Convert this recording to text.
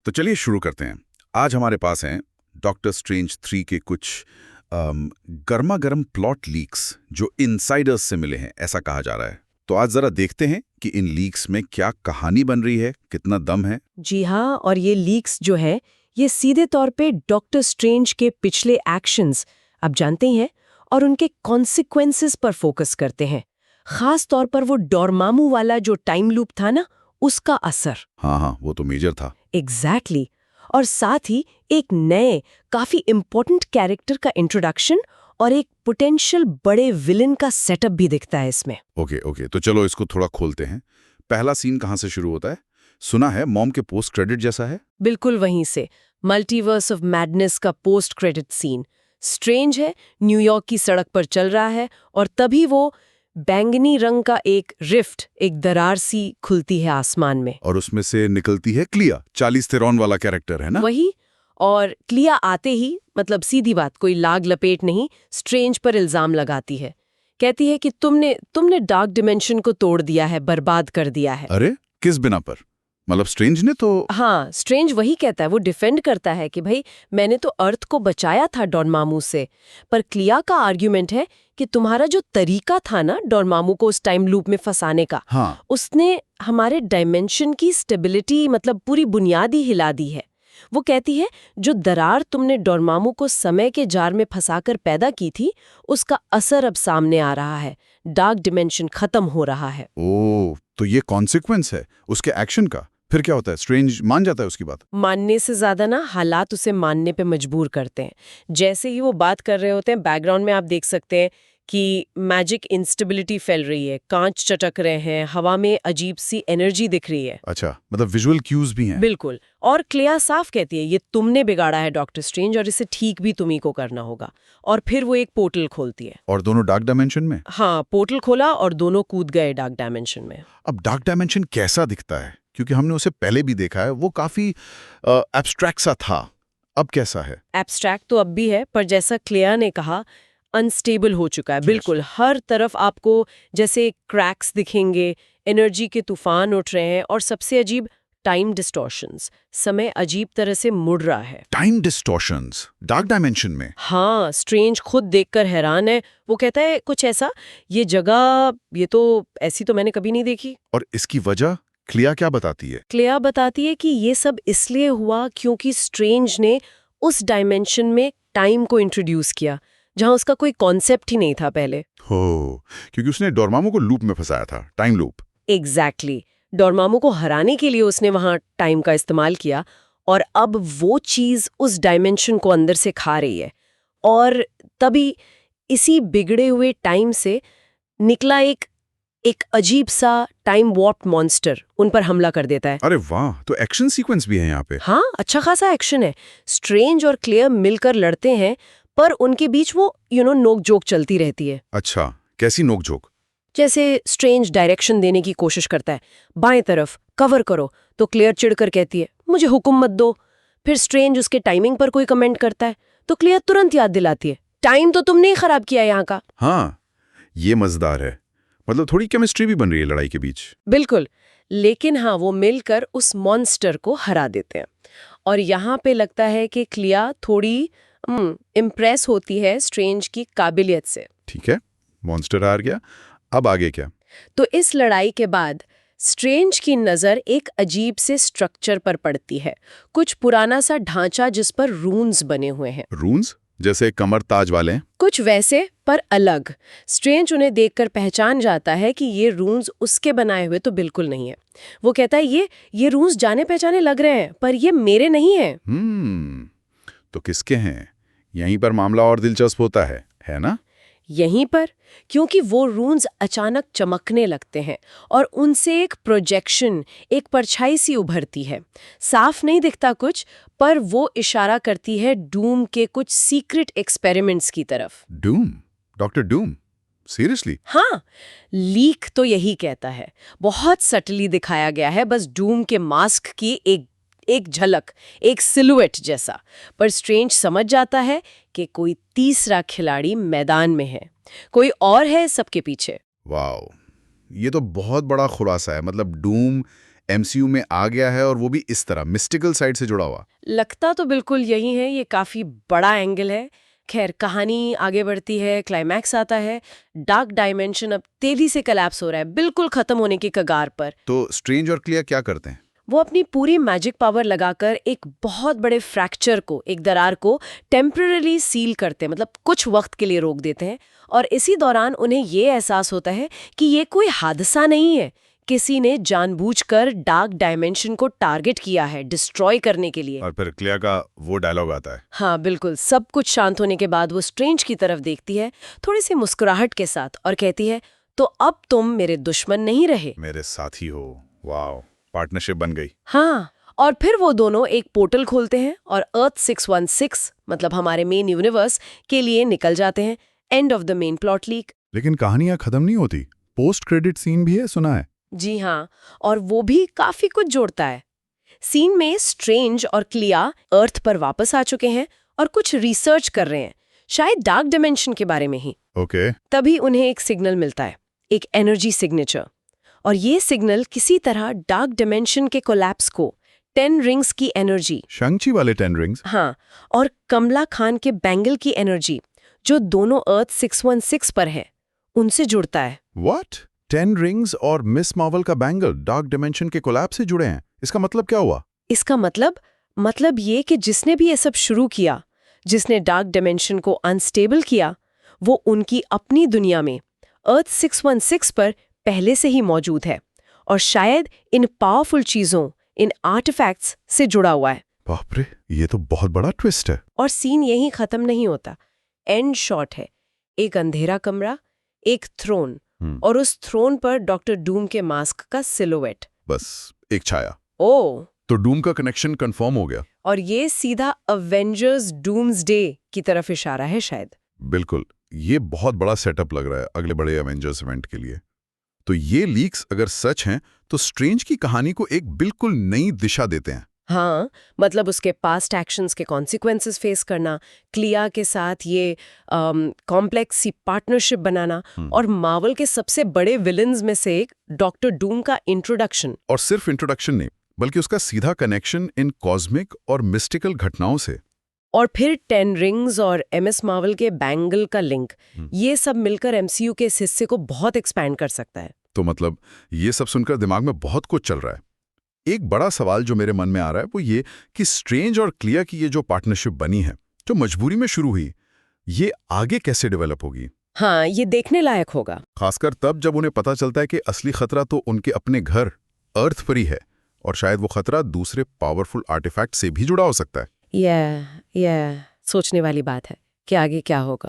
तो चलिए शुरू करते हैं। आज हमारे पास हैं डॉक्टर स्ट्रेंज 3 के कुछ गर्मा गर्म प्लॉट लीक्स जो इनसाइडर्स से मिले हैं, ऐसा कहा जा रहा है। तो आज जरा देखते हैं कि इन लीक्स में क्या कहानी बन रही है, कितना दम है। जी हाँ, और ये लीक्स जो है ये सीधे तौर पे डॉक्टर स्ट्रेंज के पिछले एक्शंस आप जानते ही हैं और उनके कॉन्सिक्वेंसेस पर फोकस करते हैं। खास तौर पर वो डोरमामू वाला जो टाइम लूप था ना, उसका असर। हाँ, वो तो मेजर था। एग्जैक्टली। और साथ ही एक नए काफी इम्पोर्टेंट कैरेक्टर का इंट्रोडक्शन और एक पोटेंशियल बड़े विलन का सेटअप भी दिखता है इसमें। ओके, तो चलो इसको थोड़ा खोलते हैं। पहला सीन कहाँ से शुरू होता है? सुना है मॉम के पोस्ट क्रेडिट जैसा है। बिल्कुल वहीं से, मल्टीवर्स ऑफ मैडनेस का पोस्ट क्रेडिट सीन। स्ट्रेंज है, न्यूयॉर्क की सड़क पर चल रहा है और तभी वो बैंगनी रंग का एक रिफ्ट, एक दरार सी खुलती है आसमान में। और उसमें से निकलती है क्लिया, चार्लिज थेरॉन वाला कैरेक्टर है ना। वही। और क्लिया आते ही, मतलब सीधी बात, कोई लाग लपेट नहीं, स्ट्रेंज पर इल्जाम लगाती है। कहती है कि तुमने डार्क डिमेंशन को तोड़ दिया है, बर्बाद कर दिया है। अरे किस बिना पर? मतलब स्ट्रेंज ने तो। हाँ, स्ट्रेंज वही कहता है, वो डिफेंड करता है कि भाई मैंने तो अर्थ को बचाया था डॉर्मामू से। पर क्लिया का आर्ग्यूमेंट है कि तुम्हारा जो तरीका था ना डॉर्मामू को उस टाइम लूप में फंसाने का, हाँ, उसने हमारे डायमेंशन की स्टेबिलिटी, मतलब पूरी बुनियाद ही हिला दी है। वो कहती है जो दरार तुमने डॉर्मामू को समय के जार में फंसाकर पैदा की थी, उसका असर अब सामने आ रहा है। डार्क डिमेंशन खत्म हो रहा है। ओ, तो ये कॉन्सिक्वेंस है उसके एक्शन का। फिर क्या होता है? स्ट्रेंज मान जाता है उसकी बात? मानने से ज्यादा ना हालात उसे मानने पे मजबूर करते हैं। जैसे ही वो बात कर रहे होते हैं, बैकग्राउंड में आप देख सकते हैं कि मैजिक इंस्टेबिलिटी फैल रही है, कांच चटक रहे हैं, हवा में अजीब सी एनर्जी दिख रही है। अच्छा, मतलब विजुअल क्यूज भी हैं। बिल्कुल। और क्लिया साफ कहती है ये तुमने बिगाड़ा है डॉक्टर स्ट्रेंज, और इसे ठीक भी तुम्ही को करना होगा। और फिर वो एक पोर्टल खोलती है। और दोनों डार्क डायमेंशन में? हाँ, पोर्टल खोला और दोनों कूद गए डार्क डायमेंशन में। अब डार्क डायमेंशन कैसा दिखता है? क्योंकि हमने उसे पहले भी देखा है, वो काफी एब्स्ट्रैक्ट सा था। अब कैसा है? एब्स्ट्रैक्ट तो अब भी है, पर जैसा क्लिया ने कहा, अनस्टेबल हो चुका है। बिल्कुल, हर तरफ आपको जैसे क्रैक्स दिखेंगे, एनर्जी के तूफान उठ रहे हैं, और सबसे अजीब, टाइम डिस्टॉर्शंस। समय अजीब तरह से मुड़ रहा है। टाइम डिस्टॉर्शंस डार्क डायमेंशन में? हाँ, स्ट्रेंज खुद देखकर हैरान है। वो कहता है कुछ ऐसा, ये जगह, ये तो ऐसी तो मैंने कभी नहीं देखी। और इसकी वजह क्लिया क्या बताती है? क्लिया बताती है कि ये सब इसलिए हुआ क्योंकि स्ट्रेंज ने उस डायमेंशन में टाइम को इंट्रोड्यूस किया जहां उसका कोई कॉन्सेप्ट ही नहीं था पहले। हो, क्योंकि उसने डोरमामू को लूप में फंसाया था, टाइम लूप। एग्जैक्टली। डोरमामू को हराने के लिए उसने वहां टाइम का इस्तेमाल किया, और अब वो चीज उस डायमेंशन को अंदर से खा रही है। और तभी इसी बिगड़े हुए टाइम से निकला एक अजीब सा टाइम वॉर्प मॉन्स्टर उन पर हमला कर देता है। अरे वाह, तो एक्शन सीक्वेंस भी है यहाँ पे। हाँ, अच्छा खासा एक्शन है। स्ट्रेंज और क्लियर मिलकर लड़ते हैं, पर उनके बीच वो नोक-झोंक चलती रहती है। अच्छा, कैसी नोकझोंक? जैसे स्ट्रेंज डायरेक्शन देने की कोशिश करता है, बाएं तरफ कवर करो, तो क्लियर चिढ़कर कहती है मुझे हुक्म मत दो। फिर स्ट्रेंज उसके टाइमिंग पर कोई कमेंट करता है, तो क्लियर तुरंत याद दिलाती है टाइम तो तुमने ही खराब किया यहाँ का। हाँ, ये मजेदार है। मतलब थोड़ी केमिस्ट्री भी बन रही है लड़ाई के बीच। बिल्कुल। लेकिन हाँ, वो मिलकर उस मॉन्स्टर को हरा देते हैं। और यहाँ पे लगता है कि क्लिया थोड़ी इम्प्रेस होती है स्ट्रेंज की काबिलियत से। ठीक है, मॉन्स्टर हार गया, अब आगे क्या? तो इस लड़ाई के बाद स्ट्रेंज की नज़र एक अजीब से स्ट्रक्चर पर पड़ती है। कुछ पुराना सा ढांचा जिस पर रून्स बने हुए हैं। रून्स? जैसे कमर ताज वाले हैं? कुछ वैसे, पर अलग। स्ट्रेंज उन्हें देखकर पहचान जाता है कि ये रून्स उसके बनाए हुए तो बिल्कुल नहीं है। वो कहता है ये रून्स जाने पहचाने लग रहे हैं, पर ये मेरे नहीं हैं। तो किसके हैं? यहीं पर मामला और दिलचस्प होता है ना? यहीं पर, क्योंकि वो रून्स अचानक चमकने लगते हैं और उनसे एक प्रोजेक्शन, एक परछाई सी उभरती है। साफ नहीं दिखता कुछ, पर वो इशारा करती है डूम के कुछ सीक्रेट एक्सपेरिमेंट्स की तरफ। डूम? डॉक्टर डूम? सीरियसली? हाँ, लीक तो यही कहता है। बहुत सटली दिखाया गया है, बस डूम के मास्क की एक झलक, एक सिलुएट जैसा। पर स्ट्रेंज समझ जाता है कि कोई तीसरा खिलाड़ी मैदान में है, कोई और है सबके पीछे। वाओ, ये तो बहुत बड़ा खुलासा है। मतलब डूम एमसीयू में आ गया है और वो भी इस तरह मिस्टिकल साइड से जुड़ा हुआ। लगता तो बिल्कुल यही है, ये काफी बड़ा एंगल है। खैर, कहानी आगे बढ़ती है, क्लाइमैक्स आता है। डार्क डायमेंशन अब तेजी से कोलैप्स हो रहा है, बिल्कुल खत्म होने की कगार पर। तो स्ट्रेंज और क्लियर क्या करते हैं? वो अपनी पूरी मैजिक पावर लगाकर एक बहुत बड़े फ्रैक्चर को, एक दरार को टेम्पररी सील करते हैं, मतलब कुछ वक्त के लिए रोक देते हैं। और इसी दौरान उन्हें ये एहसास होता है कि ये कोई हादसा नहीं है, किसी ने जानबूझकर डार्क डायमेंशन को टारगेट किया है डिस्ट्रॉय करने के लिए। और फिर क्लियर का वो डायलॉग आता है। हाँ बिल्कुल, सब कुछ शांत होने के बाद वो स्ट्रेंज की तरफ देखती है, थोड़ी सी मुस्कुराहट के साथ, और कहती है, तो अब तुम मेरे दुश्मन नहीं रहे, मेरे साथी हो। वाओ, पार्टनरशिप बन गई। हाँ। और फिर वो दोनों एक पोर्टल खोलते हैं और अर्थ 616, मतलब हमारे मेन यूनिवर्स, के लिए निकल जाते हैं। End of the main plot leak. लेकिन कहानियां खत्म नहीं होती, पोस्ट क्रेडिट सीन भी है, सुना है। जी हाँ, और वो भी काफी कुछ जोड़ता है। सीन में स्ट्रेंज और क्लिया अर्थ पर वापस आ चुके हैं और कुछ रिसर्च कर रहे हैं, शायद डार्क डायमेंशन के बारे में ही। ओके। तभी उन्हें एक सिग्नल मिलता है, एक एनर्जी सिग्नेचर। और ये सिग्नल किसी तरह डार्क डायमेंशन के कोलैप्स को, 10 रिंग्स की एनर्जी, शंची वाले 10 रिंग्स। हाँ, और कमला खान के बैंगल की एनर्जी, जो दोनों अर्थ 616 पर है, उनसे जुड़ता है। व्हाट? 10 रिंग्स और मिस मार्वल का बैंगल डार्क डायमेंशन के कोलैप्स से जुड़े हैं? इसका मतलब क्या हुआ? इसका मतलब ये कि जिसने भी ये सब शुरू किया, जिसने डार्क डायमेंशन को अनस्टेबल किया, वो उनकी अपनी दुनिया में अर्थ 616 पर पहले से ही मौजूद है, और शायद इन पावरफुल चीजों, इन आर्टिफैक्ट्स से जुड़ा हुआ है। बाप रे, ये तो बहुत बड़ा ट्विस्ट है। और सीन यहीं खत्म नहीं होता, एंड शॉट है। एक अंधेरा कमरा, एक थ्रोन, और उस थ्रोन पर डॉक्टर डूम के मास्क का सिलुएट। बस एक छाया। ओ, तो डूम का कनेक्शन कंफर्म हो गया। और ये सीधा अवेंजर्स डूम्सडे की तरफ इशारा है शायद। बिल्कुल, ये बहुत बड़ा सेटअप लग रहा है अगले बड़े एवेंजर्स इवेंट के लिए। तो ये लीक्स अगर सच हैं तो स्ट्रेंज की कहानी को एक बिल्कुल नई दिशा देते हैं। हाँ, मतलब उसके पास्ट एक्शंस के कॉन्सिक्वेंसेस फेस करना, क्लिया के साथ ये कॉम्प्लेक्स सी पार्टनरशिप बनाना, और मार्वल के सबसे बड़े विलन्स में से एक डॉक्टर डूम का इंट्रोडक्शन। और सिर्फ इंट्रोडक्शन नहीं, बल्कि उसका सीधा कनेक्शन इन कॉस्मिक और मिस्टिकल घटनाओं से। और फिर 10 रिंग्स और एमएस मार्वल के बैंगल का लिंक, ये सब मिलकर एमसीयू के इस हिस्से को बहुत एक्सपैंड कर सकता है। तो मतलब ये सब सुनकर दिमाग में बहुत कुछ चल रहा है। एक बड़ा सवाल जो मेरे मन में आ रहा है वो ये कि स्ट्रेंज और क्लियर की ये जो पार्टनरशिप बनी है, जो मजबूरी में शुरू हुई, ये आगे कैसे डेवलप होगी? हाँ, ये देखने लायक होगा। खासकर तब जब उन्हें पता चलता है कि असली खतरा तो उनके अपने घर अर्थ पर ही है, और शायद वो खतरा दूसरे पावरफुल आर्टिफैक्ट से भी जुड़ा हो सकता है। सोचने वाली बात है कि आगे क्या होगा।